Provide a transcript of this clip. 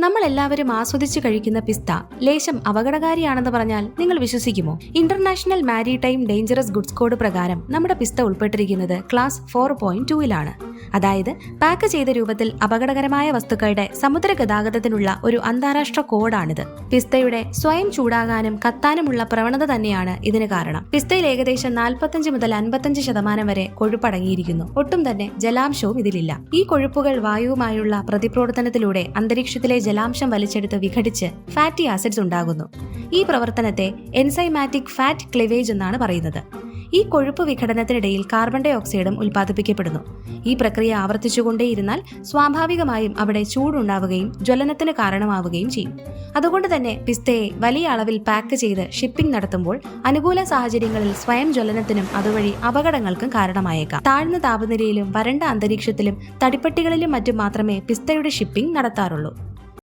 നമ്മൾ എല്ലാവരും ആസ്വദിച്ചു കഴിക്കുന്ന പിസ്ത ലേശം അപകടകാരിയാണെന്ന് പറഞ്ഞാൽ നിങ്ങൾ വിശ്വസിക്കുമോ? International maritime dangerous goods code പ്രകാരം നമ്മുടെ പിസ്ത ഉൾപ്പെട്ടിരിക്കുന്നത് ക്ലാസ് 4.2-ലാണ്. അതായത് പാക്ക് ചെയ്ത രൂപത്തിൽ അപകടകരമായ വസ്തുക്കളുടെ സമുദ്ര ഗതാഗതത്തിനുള്ള ഒരു അന്താരാഷ്ട്ര കോഡാണിത്. പിസ്തയുടെ സ്വയം ചൂടാകാനും കത്താനുമുള്ള പ്രവണത തന്നെയാണ് ഇതിന് കാരണം. പിസ്തയിൽ ഏകദേശം 45 മുതൽ 55% വരെ കൊഴുപ്പടങ്ങിയിരിക്കുന്നു. ഒട്ടും തന്നെ ജലാംശവും ഇതിലില്ല. ഈ കൊഴുപ്പുകൾ വായുവുമായുള്ള പ്രതിപ്രവർത്തനത്തിലൂടെ അന്തരീക്ഷത്തിലെ ജലാംശം വലിച്ചെടുത്ത് വിഘടിച്ച് ഫാറ്റി ആസിഡ്സ് ഉണ്ടാകുന്നു. ഈ പ്രവർത്തനത്തെ എൻസൈമാറ്റിക് ഫാറ്റ് ക്ലിവേജ് എന്നാണ് പറയുന്നത്. ഈ കൊഴുപ്പ് വിഘടനത്തിനിടയിൽ കാർബൺ ഡൈ ഓക്സൈഡും ഉൽപ്പാദിപ്പിക്കപ്പെടുന്നു. ഈ പ്രക്രിയ ആവർത്തിച്ചുകൊണ്ടേയിരുന്നാൽ സ്വാഭാവികമായും അവിടെ ചൂടുണ്ടാവുകയും ജ്വലനത്തിന് കാരണമാവുകയും ചെയ്യും. അതുകൊണ്ട് തന്നെ പിസ്തയെ വലിയ അളവിൽ പാക്ക് ചെയ്ത് ഷിപ്പിംഗ് നടത്തുമ്പോൾ അനുകൂല സാഹചര്യങ്ങളിൽ സ്വയം ജ്വലനത്തിനും അതുവഴി അപകടങ്ങൾക്കും കാരണമായേക്കാം. താഴ്ന്ന താപനിലയിലും വരണ്ട അന്തരീക്ഷത്തിലും തടിപ്പട്ടികളിലും മറ്റും മാത്രമേ പിസ്തയുടെ ഷിപ്പിംഗ് നടത്താറുള്ളൂ.